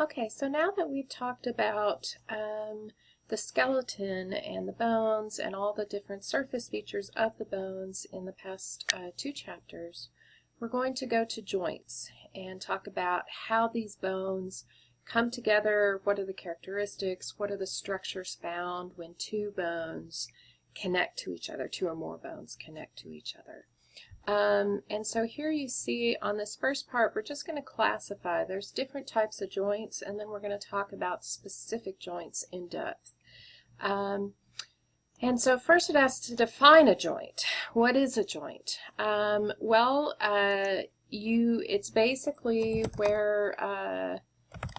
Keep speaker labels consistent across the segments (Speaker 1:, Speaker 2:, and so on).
Speaker 1: Okay, so now that we've talked about the skeleton and the bones and all the different surface features of the bones in the past two chapters, we're going to go to joints and talk about how these bones come together, what are the characteristics, what are the structures found when two bones connect to each other, two or more bones connect to each other. And so here you see on this first part, we're just going to classify. There's different types of joints, and then we're going to talk about specific joints in depth. And so first it asks to define a joint. What is a joint? It's basically where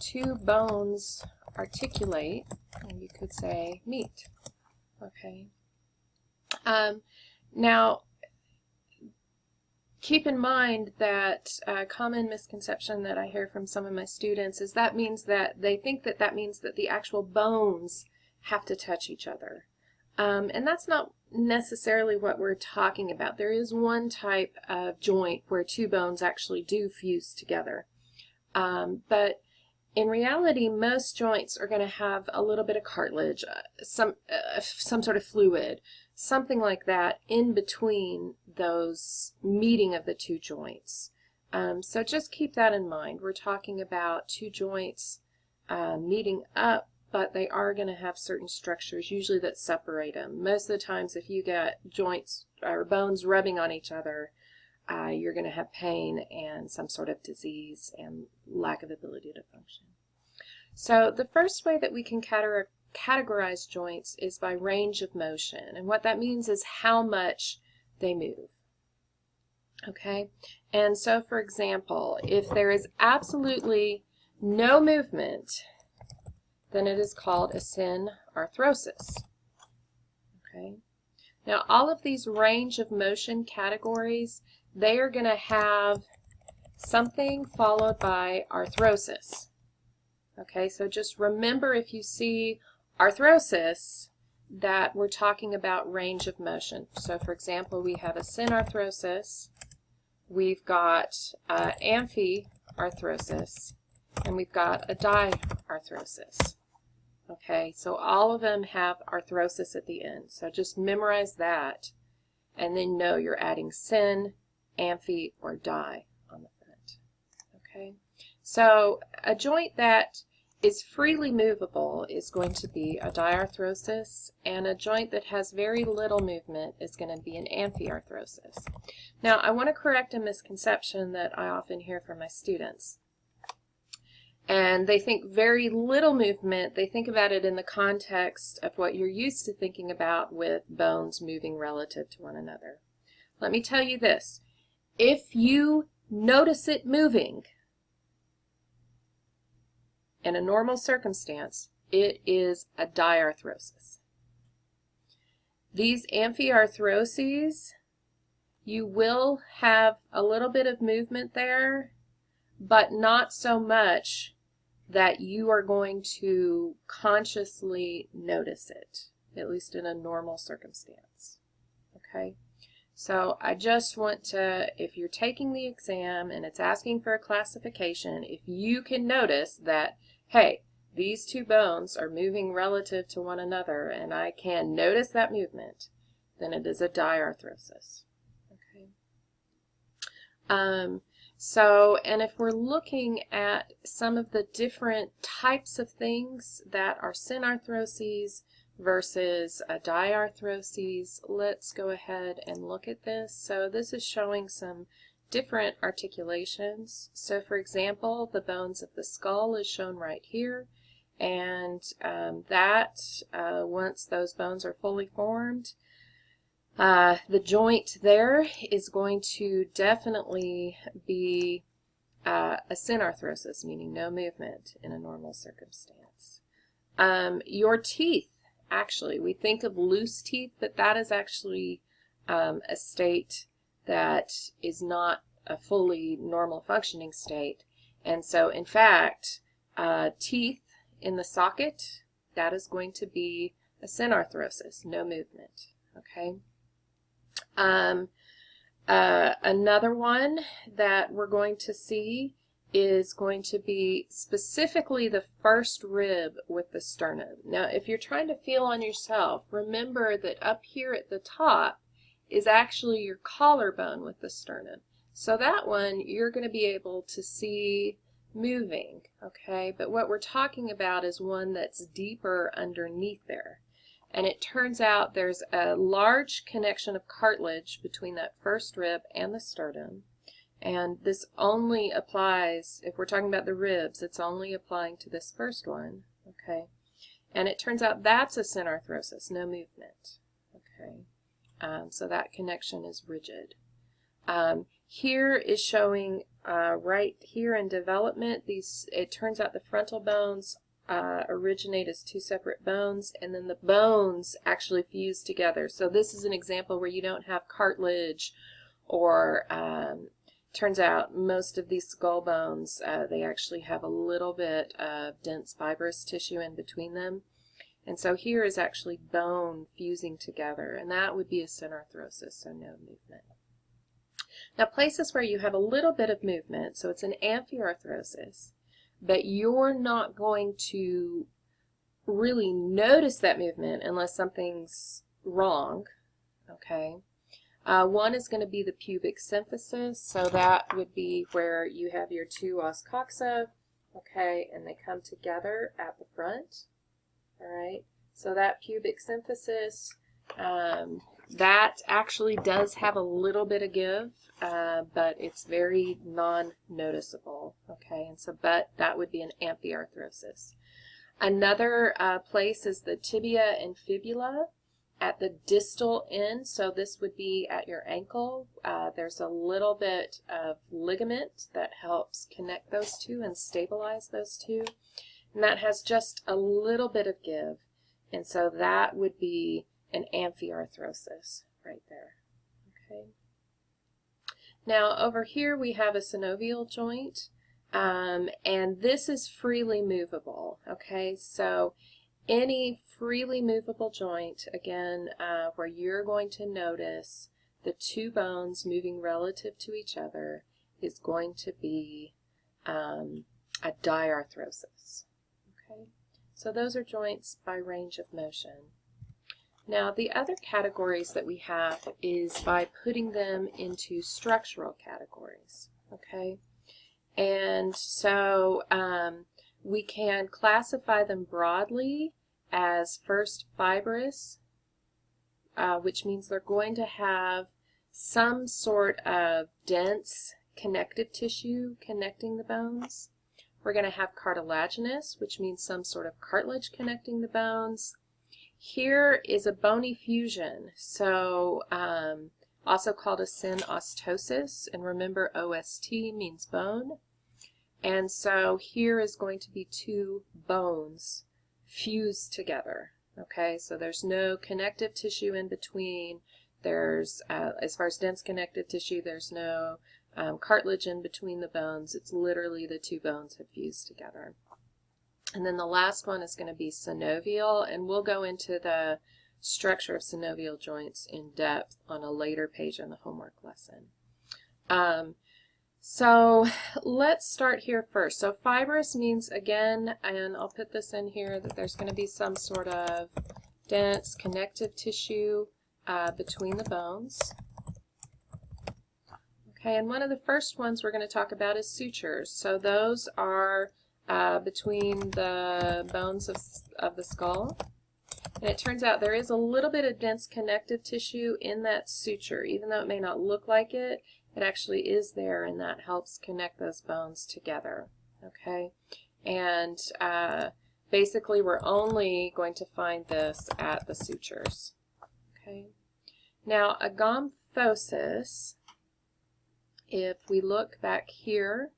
Speaker 1: two bones articulate, and you could say meet. Okay. Now, keep in mind that a common misconception that I hear from some of my students is that means that they think that that means that the actual bones have to touch each other. And that's not necessarily what we're talking about. There is one type of joint where two bones actually do fuse together. But in reality, most joints are going to have a little bit of cartilage, some sort of fluid, something like that in between those meeting of the two joints. So just keep that in mind. We're talking about two joints meeting up, but they are going to have certain structures usually that separate them. Most of the times if you get joints or bones rubbing on each other, you're going to have pain and some sort of disease and lack of ability to function. So the first way that we can categorize joints is by range of motion, and what that means is how much they move. Okay, and so for example, if there is absolutely no movement, then it is called a synarthrosis. Okay, now all of these range of motion categories, they are going to have something followed by arthrosis. Okay, so just remember if you see arthrosis that we're talking about range of motion. So for example, we have a synarthrosis, we've got amphiarthrosis, and we've got a diarthrosis. Okay, so all of them have arthrosis at the end. So just memorize that and then know you're adding syn, amphi, or di on the front. Okay, so a joint that is freely movable is going to be a diarthrosis, and a joint that has very little movement is going to be an amphiarthrosis. Now, I want to correct a misconception that I often hear from my students. And they think very little movement, they think about it in the context of what you're used to thinking about with bones moving relative to one another. Let me tell you this. If you notice it moving in a normal circumstance, it is a diarthrosis. These amphiarthroses, you will have a little bit of movement there, but not so much that you are going to consciously notice it, at least in a normal circumstance. Okay? So I just want to, if you're taking the exam and it's asking for a classification, if you can notice that, hey, these two bones are moving relative to one another and I can notice that movement, then it is a diarthrosis. Okay. And if we're looking at some of the different types of things that are synarthroses versus a diarthroses, let's go ahead and look at this. So this is showing some different articulations. So for example, the bones of the skull is shown right here, and once those bones are fully formed, the joint there is going to definitely be a synarthrosis, meaning no movement in a normal circumstance. Your teeth, actually, we think of loose teeth, but that is actually a state that is not a fully normal functioning state. And so, in fact, teeth in the socket, that is going to be a synarthrosis, no movement. Okay. Another one that we're going to see is going to be specifically the first rib with the sternum. Now, if you're trying to feel on yourself, remember that up here at the top is actually your collarbone with the sternum. So that one you're going to be able to see moving, okay? But what we're talking about is one that's deeper underneath there. And it turns out there's a large connection of cartilage between that first rib and the sternum. And this only applies, if we're talking about the ribs, it's only applying to this first one, okay? And it turns out that's a synarthrosis, no movement, okay? So that connection is rigid. Here is showing right here in development, it turns out the frontal bones originate as two separate bones, and then the bones actually fuse together. So this is an example where you don't have cartilage, or turns out most of these skull bones, they actually have a little bit of dense fibrous tissue in between them. And so here is actually bone fusing together, and that would be a synarthrosis, so no movement. Now, places where you have a little bit of movement, so it's an amphiarthrosis, but you're not going to really notice that movement unless something's wrong, okay? One is going to be the pubic symphysis, so that would be where you have your two os coxa, okay, and they come together at the front, all right? So that pubic symphysis, that actually does have a little bit of give, but it's very non-noticeable, okay? And so, but that would be an amphiarthrosis. Another place is the tibia and fibula at the distal end, so this would be at your ankle. There's a little bit of ligament that helps connect those two and stabilize those two, and that has just a little bit of give, and so that would be an amphiarthrosis right there, okay? Now over here we have a synovial joint, and this is freely movable, okay? So any freely movable joint, again, where you're going to notice the two bones moving relative to each other, is going to be a diarthrosis, okay? So those are joints by range of motion. Now, the other categories that we have is by putting them into structural categories, okay? And so we can classify them broadly as first fibrous, which means they're going to have some sort of dense connective tissue connecting the bones. We're going to have cartilaginous, which means some sort of cartilage connecting the bones. Here is a bony fusion, so also called a synostosis, and remember OST means bone. And so here is going to be two bones fused together, okay? So there's no connective tissue in between. There's, as far as dense connective tissue, there's no cartilage in between the bones. It's literally the two bones have fused together. And then the last one is going to be synovial, and we'll go into the structure of synovial joints in depth on a later page in the homework lesson. So let's start here first. So fibrous means, again, and I'll put this in here, that there's going to be some sort of dense connective tissue between the bones. Okay, and one of the first ones we're going to talk about is sutures. So those are between the bones of the skull. And it turns out there is a little bit of dense connective tissue in that suture. Even though it may not look like it, it actually is there, and that helps connect those bones together. Okay, and basically we're only going to find this at the sutures. Okay, now a gomphosis, if we look back here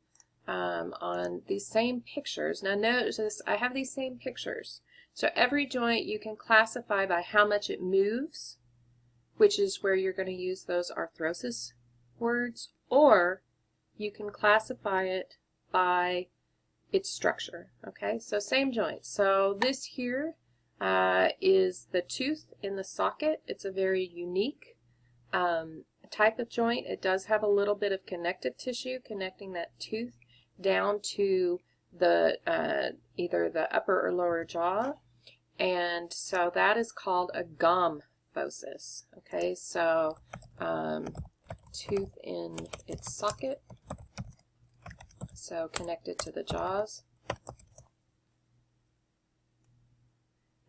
Speaker 1: on these same pictures, now notice I have these same pictures. So every joint you can classify by how much it moves, which is where you're going to use those arthrosis words, or you can classify it by its structure. Okay, so same joint. So this here is the tooth in the socket. It's a very unique type of joint. It does have a little bit of connective tissue connecting that tooth. down to the either the upper or lower jaw, and so that is called a gomphosis. Okay, so tooth in its socket, so connected to the jaws.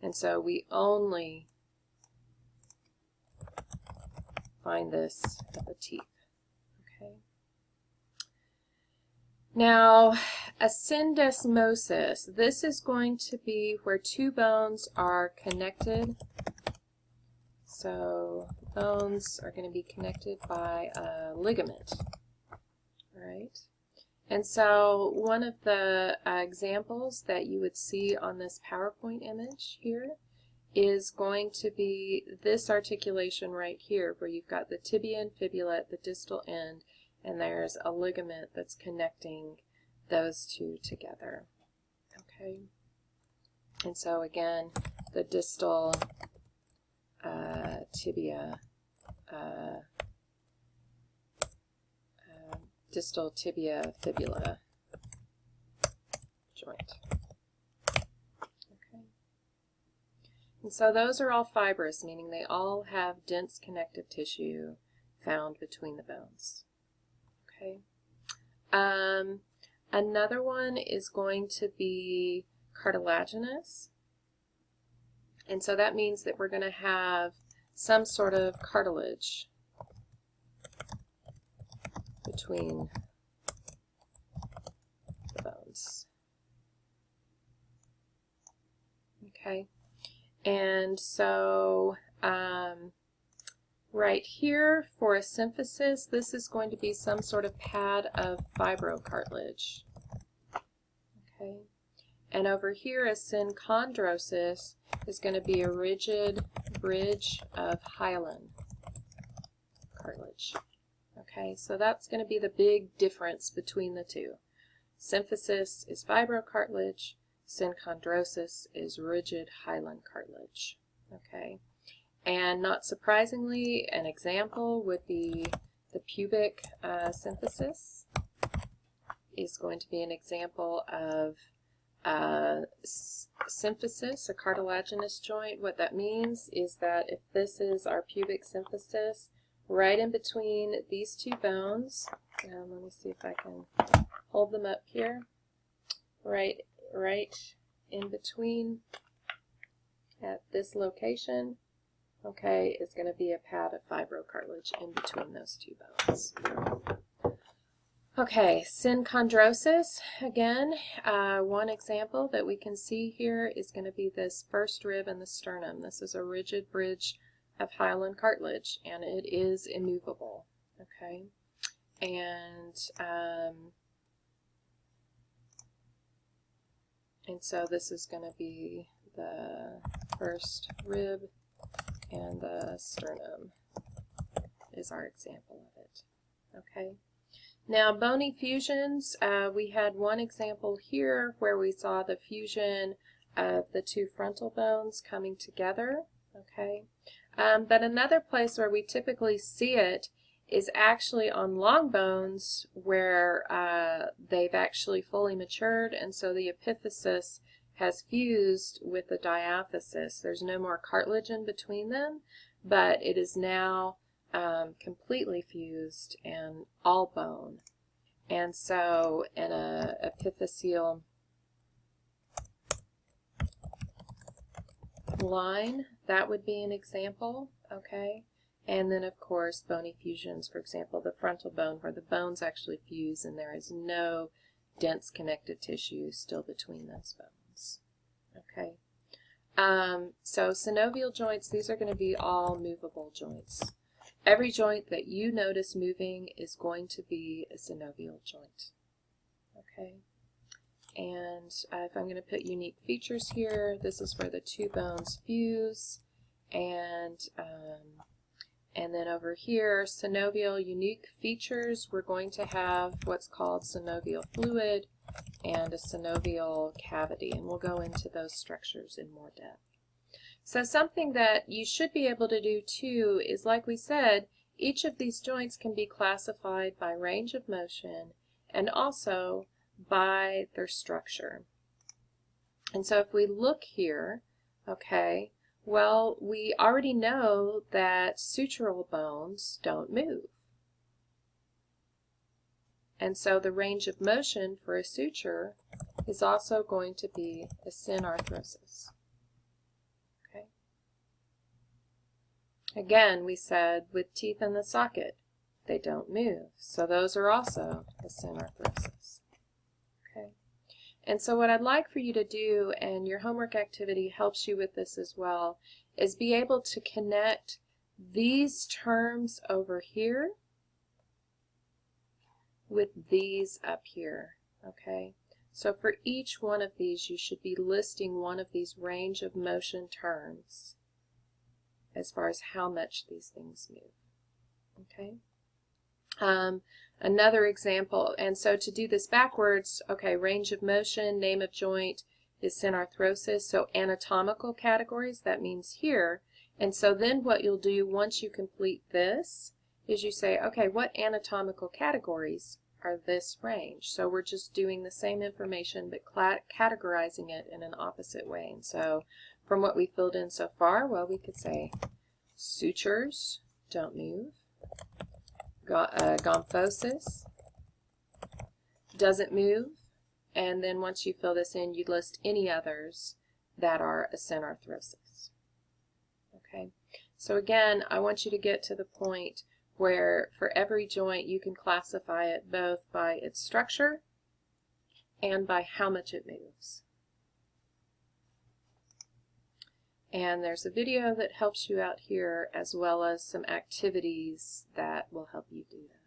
Speaker 1: And so we only find this at the teeth. Okay. Now, a syndesmosis, this is going to be where two bones are connected. So bones are going to be connected by a ligament. All right. And so one of the examples that you would see on this PowerPoint image here is going to be this articulation right here, where you've got the tibia and fibula at the distal end, and there's a ligament that's connecting those two together. Okay. And so again, the distal tibia distal tibia fibula joint. Okay. And so those are all fibrous, meaning they all have dense connective tissue found between the bones. Okay. Another one is going to be cartilaginous. And so that means that we're going to have some sort of cartilage between the bones. Okay, and so right here for a symphysis, this is going to be some sort of pad of fibrocartilage. Okay, and over here a synchondrosis is going to be a rigid bridge of hyaline cartilage. Okay, so that's going to be the big difference between the two. Symphysis is fibrocartilage, synchondrosis is rigid hyaline cartilage. Okay, and not surprisingly, an example would be the pubic symphysis is going to be an example of symphysis, a cartilaginous joint. What that means is that if this is our pubic symphysis, right in between these two bones, let me see if I can hold them up here, right in between at this location, okay, is going to be a pad of fibrocartilage in between those two bones. Okay, synchondrosis, again, one example that we can see here is going to be this first rib in the sternum. This is a rigid bridge of hyaline cartilage, and it is immovable. Okay, and so this is going to be the first rib, and the sternum is our example of it. Okay. Now, bony fusions, we had one example here where we saw the fusion of the two frontal bones coming together. Okay. But another place where we typically see it is actually on long bones where they've actually fully matured, and so the epiphysis has fused with the diaphysis. There's no more cartilage in between them, but it is now completely fused and all bone. And so in a epiphyseal line, that would be an example. Okay, and then of course bony fusions, for example the frontal bone, where the bones actually fuse and there is no dense connective tissue still between those bones. Okay, so synovial joints, these are going to be all movable joints. Every joint that you notice moving is going to be a synovial joint. Okay, and if I'm going to put unique features here, this is where the two bones fuse, and then over here, synovial unique features, we're going to have what's called synovial fluid and a synovial cavity, and we'll go into those structures in more depth. So something that you should be able to do too is, like we said, each of these joints can be classified by range of motion and also by their structure. And so if we look here, okay, well, we already know that sutural bones don't move. And so the range of motion for a suture is also going to be a synarthrosis. Okay. Again, we said with teeth in the socket, they don't move. So those are also a synarthrosis. Okay. And so what I'd like for you to do, and your homework activity helps you with this as well, is be able to connect these terms over here with these up here. Okay. So for each one of these, you should be listing one of these range of motion terms as far as how much these things move. Okay. Another example, and so to do this backwards, okay, range of motion, name of joint is synarthrosis, so anatomical categories, that means here. And so then what you'll do once you complete this is you say, okay, what anatomical categories are this range? So we're just doing the same information but categorizing it in an opposite way. And so from what we filled in so far, well, we could say sutures don't move. Gomphosis doesn't move, and then once you fill this in, you list any others that are a synarthrosis. Okay, so again, I want you to get to the point where for every joint you can classify it both by its structure and by how much it moves. And there's a video that helps you out here, as well as some activities that will help you do that.